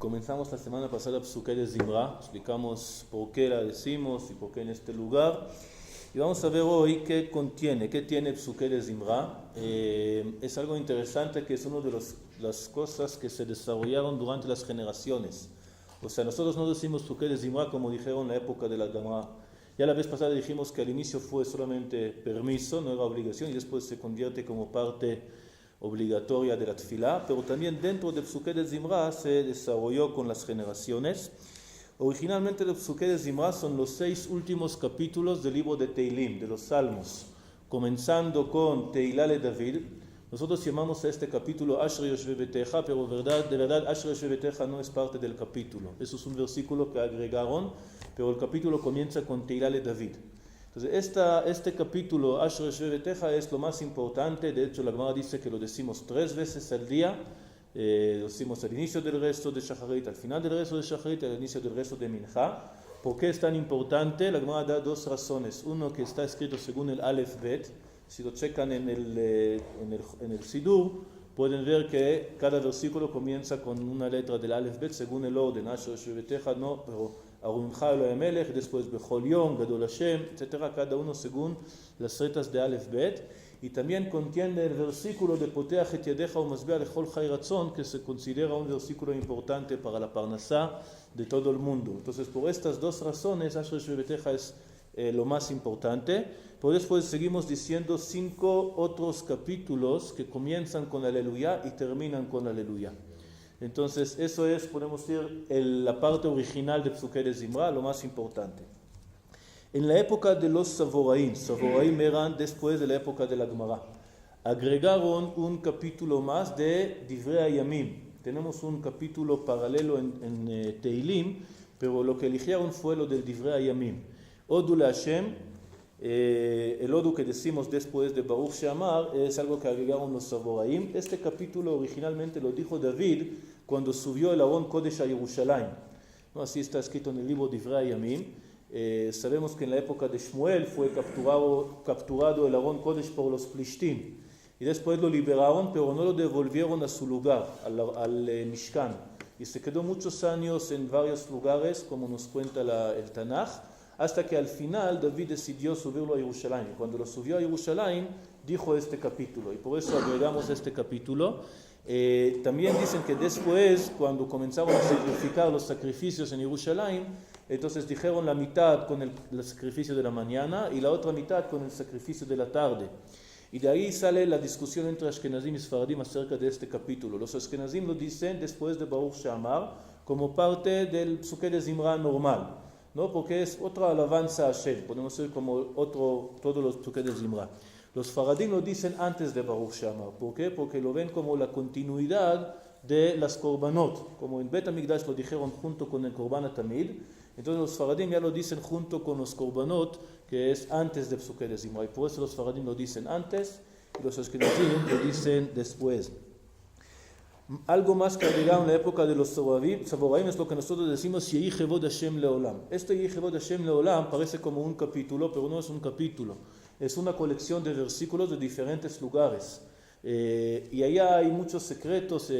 Comenzamos la semana pasada Psuké de Zimra, explicamos por qué la decimos y por qué en este lugar. Y vamos a ver hoy qué contiene, qué tiene Psuké de Zimra. Es algo interesante que es una de las cosas que se desarrollaron durante las generaciones. O sea, nosotros no decimos Psuké de Zimra como dijeron en la época de la Gemara. Ya la vez pasada dijimos que al inicio fue solamente permiso, no era obligación, y después se convierte como parte obligatoria de la tefilá, pero también dentro de Psuké de Zimra se desarrolló con las generaciones. Originalmente el Psuké de Zimra son los 6 últimos capítulos del libro de Teilim, de los Salmos, comenzando con Teilá le David. Nosotros llamamos a este capítulo Asher Yoshve Beteja, pero de verdad Asher Yoshve Beteja no es parte del capítulo. Eso es un versículo que agregaron, pero el capítulo comienza con Teilá le David. Entonces, este capítulo, Asher Yoshve Beteja, es lo más importante. De hecho, la Gemara dice que lo decimos 3 veces al día. Lo decimos al inicio del resto de Shacharit, al final del resto de Shacharit, al inicio del resto de Mincha. ¿Por qué es tan importante? La Gemara da 2 razones. Uno, que está escrito según el Aleph Bet. Si lo checan en el Sidur, pueden ver que cada versículo comienza con una letra del Aleph Bet según el orden. Asher Yoshve Beteja, no, pero Arumcha Elohim Melech, después Bechol Yom, Gadol Hashem, etc. Cada uno según las letras de Aleph Bet. Y también contiene el versículo de Poteach et Yadecha u'Masbeach lechol Chai Ratzon, que se considera un versículo importante para la parnasá de todo el mundo. Entonces, por estas 2 razones, Asher Yoshve Beteja es lo más importante. Pero después seguimos diciendo 5 otros capítulos que comienzan con Aleluya y terminan con Aleluya. Entonces, eso es, podemos decir, la parte original de Psuké de Zimra, lo más importante. En la época de los Savoraim eran después de la época de la Gemara, agregaron un capítulo más de Divrei Hayamim. Tenemos un capítulo paralelo en Teilim, pero lo que eligieron fue lo del Divrei Hayamim. Odu le Hashem, el Odu que decimos después de Baruch She'amar, es algo que agregaron los Savoraim. Este capítulo originalmente lo dijo David cuando subió el Aron Kodesh a Jerusalén. ¿No? Así está escrito en el libro Divrei Hayamim. Sabemos que en la época de Shmuel fue capturado el Aron Kodesh por los Plishtim. Y después lo liberaron, pero no lo devolvieron a su lugar, al Mishkan. Y se quedó muchos años en varios lugares, como nos cuenta el Tanaj, hasta que al final David decidió subirlo a Jerusalén. Y cuando lo subió a Jerusalén, dijo este capítulo. Y por eso agregamos este capítulo. También dicen que después, cuando comenzaron a sacrificar los sacrificios en Jerusalén, entonces dijeron la mitad con el sacrificio de la mañana y la otra mitad con el sacrificio de la tarde. Y de ahí sale la discusión entre Ashkenazim y Sfaradim acerca de este capítulo. Los Ashkenazim lo dicen después de Baruch She'amar como parte del Psuké de Zimra normal, ¿no? Porque es otra alabanza a Hashem, podemos decir como todos los Psuké de Zimra. Los Sfaradim lo dicen antes de Baruch She'amar. ¿Por qué? Porque lo ven como la continuidad de las Korbanot, como en Bet HaMikdash lo dijeron junto con el Korban HaTamid. Entonces los Sfaradim ya lo dicen junto con los Korbanot, que es antes de Psuké de Zimra. Y por eso los Sfaradim lo dicen antes y los Ashkenazim lo dicen después. Algo más que agregaron en la época de los Savoraim es lo que nosotros decimos Yehi Chevod Hashem Leolam. Este Yehi Chevod Hashem Leolam parece como un capítulo, pero no es un capítulo. Es una colección de versículos de diferentes lugares. Y allá hay muchos secretos.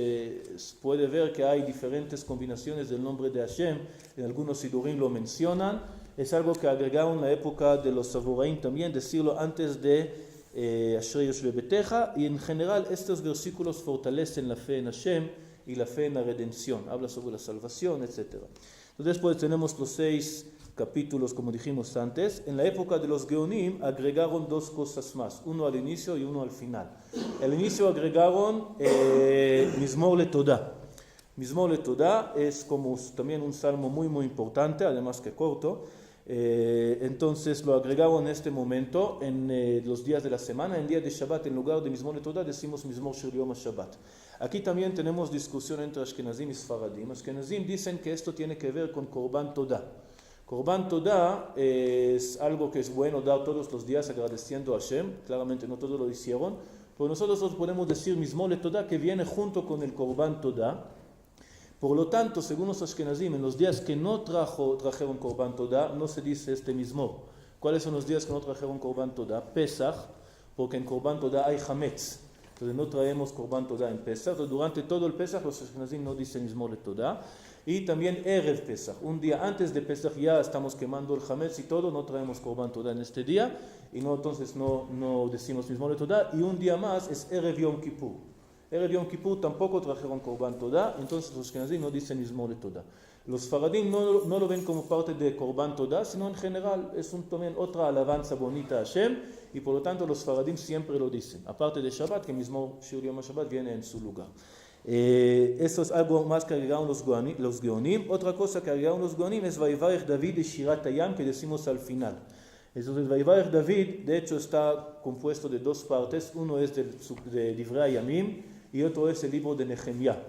Puede ver que hay diferentes combinaciones del nombre de Hashem. En algunos sidurim lo mencionan. Es algo que agregaron en la época de los Savoraim también, decirlo antes de Asher Yoshve Beteja. Y en general estos versículos fortalecen la fe en Hashem y la fe en la redención. Habla sobre la salvación, etc. Entonces después tenemos los 6 capítulos, como dijimos antes. En la época de los Geonim agregaron 2 cosas más, uno al inicio y uno al final. Al inicio agregaron Mizmor LeTodah. Mizmor LeTodah es como también un salmo muy muy importante, además que corto. Entonces lo agregaron en este momento en los días de la semana. En día de Shabbat, en lugar de Mizmor LeTodah, decimos Mizmor Shel Yom HaShabbat. Aquí también tenemos discusión entre Ashkenazim y Sfaradim. Ashkenazim dicen que esto tiene que ver con Korban Todah. Korban Todah es algo que es bueno dar todos los días agradeciendo a Hashem. Claramente no todos lo hicieron, pero nosotros podemos decir Mizmor LeTodah, que viene junto con el Korban Todah. Por lo tanto, según los Ashkenazim, en los días que no trajeron Korban Todah, no se dice este Mizmor. ¿Cuáles son los días que no trajeron Korban Todah? Pesach, porque en Korban Todah hay Hametz. Entonces no traemos Korban Todah en Pesach. Entonces, durante todo el Pesach los Ashkenazim no dicen Mizmor LeTodah. Y también Erev Pesach, un día antes de Pesach ya estamos quemando el Hametz y todo, no traemos Korban Todah en este día, y no, entonces no decimos Mizmor LeTodah. Y un día más es Erev Yom Kippur. Erev Yom Kippur tampoco trajeron Korban Todah, entonces los Ashkenazim no dicen Mizmor LeTodah. Los Faradim no lo ven como parte de Korban Todah, sino en general es también otra alabanza bonita a Hashem, y por lo tanto los Faradim siempre lo dicen, aparte de Shabbat, que Mizmor Shir Yom HaShabbat viene en su lugar. Eso es algo más que agregaron los Geonim. Otra cosa que agregaron los Geonim es Vaivarech David y Shirat Hayam, que decimos al final. Entonces Vaivarech David de hecho está compuesto de dos partes, uno es de Divrei Hayamim y otro es el libro de Nehemiah.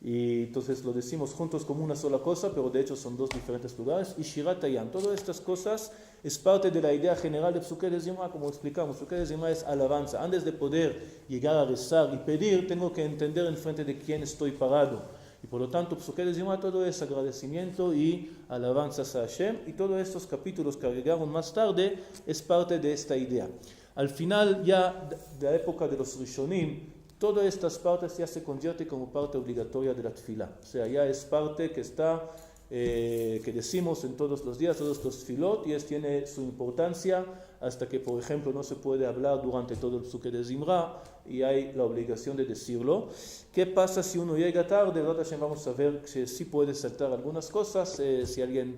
Y entonces lo decimos juntos como una sola cosa, pero de hecho son dos diferentes lugares. Y Shirat Hayam, todas estas cosas es parte de la idea general de Psuké de Zimra, como explicamos. Psuké de Zimra es alabanza. Antes de poder llegar a rezar y pedir, tengo que entender en frente de quién estoy parado. Y por lo tanto, Psuké de Zimra todo es agradecimiento y alabanzas a Hashem. Y todos estos capítulos que agregaron más tarde es parte de esta idea. Al final ya de la época de los Rishonim, todas estas partes ya se convierte como parte obligatoria de la tefilá. O sea, ya es parte que está, que decimos en todos los días, todos los tefilot, y tiene su importancia hasta que, por ejemplo, no se puede hablar durante todo el Psuké de Zimra y hay la obligación de decirlo. ¿Qué pasa si uno llega tarde? Vamos a ver que sí puede saltar algunas cosas si alguien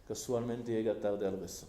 casualmente llega tarde al rezo.